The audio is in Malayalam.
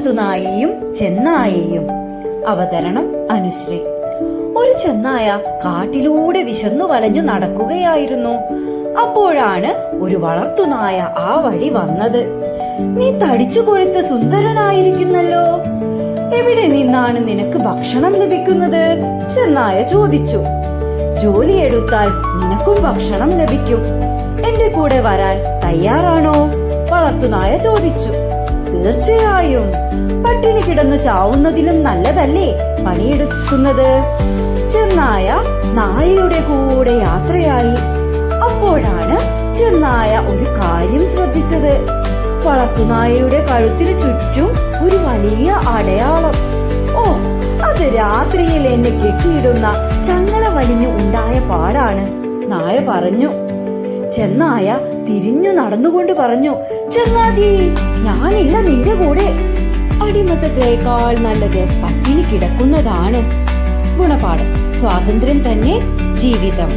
വളർത്തുനായയും ചെന്നായയും. അവതരണം അനുശ്രീ. ഒരു ചെന്നായ കാട്ടിലൂടെ വിശന്നു വലഞ്ഞു നടക്കുകയായിരുന്നു. അപ്പോഴാണ് ഒരു വളർത്തുനായ ആ വഴി വന്നത്. നീ തടിച്ചു കൊഴുത്ത് സുന്ദരനായിരിക്കുന്നല്ലോ, എവിടെ നിന്നാണ് നിനക്ക് ഭക്ഷണം ലഭിക്കുന്നത്? ചെന്നായ ചോദിച്ചു. ജോലിയെടുത്താൽ നിനക്കും ഭക്ഷണം ലഭിക്കും, എന്റെ കൂടെ വരാൻ തയ്യാറാണോ? വളർത്തുനായ ചോദിച്ചു. തീർച്ചയായും, പട്ടിണി കിടന്നു ചാവുന്നതിലും നല്ലതല്ലേ പണിയെടുക്കുന്നത്? ചെന്നായ നായയുടെ കൂടെ യാത്രയായി. അപ്പോഴാണ് ചെന്നായ ഒരു കാര്യം ശ്രദ്ധിച്ചത്. വളർത്തുനായയുടെ കഴുത്തിന് ചുറ്റും ഒരു വലിയ അടയാളം. ഓ, അത് രാത്രിയിൽ എന്നെ കെട്ടിയിടുന്ന ചങ്ങല വലിഞ്ഞു ഉണ്ടായ പാടാണ്, നായ പറഞ്ഞു. ചെന്നായ തിരിഞ്ഞു നടന്നുകൊണ്ട് പറഞ്ഞു, ചങ്ങാതി, ഞാനില്ല നിന്റെ കൂടെ. അടിമത്തത്തേക്കാൾ നല്ലത് പട്ടിണി കിടക്കുന്നതാണ്. ഗുണപാഠം: സ്വാതന്ത്ര്യം തന്നെ ജീവിതം.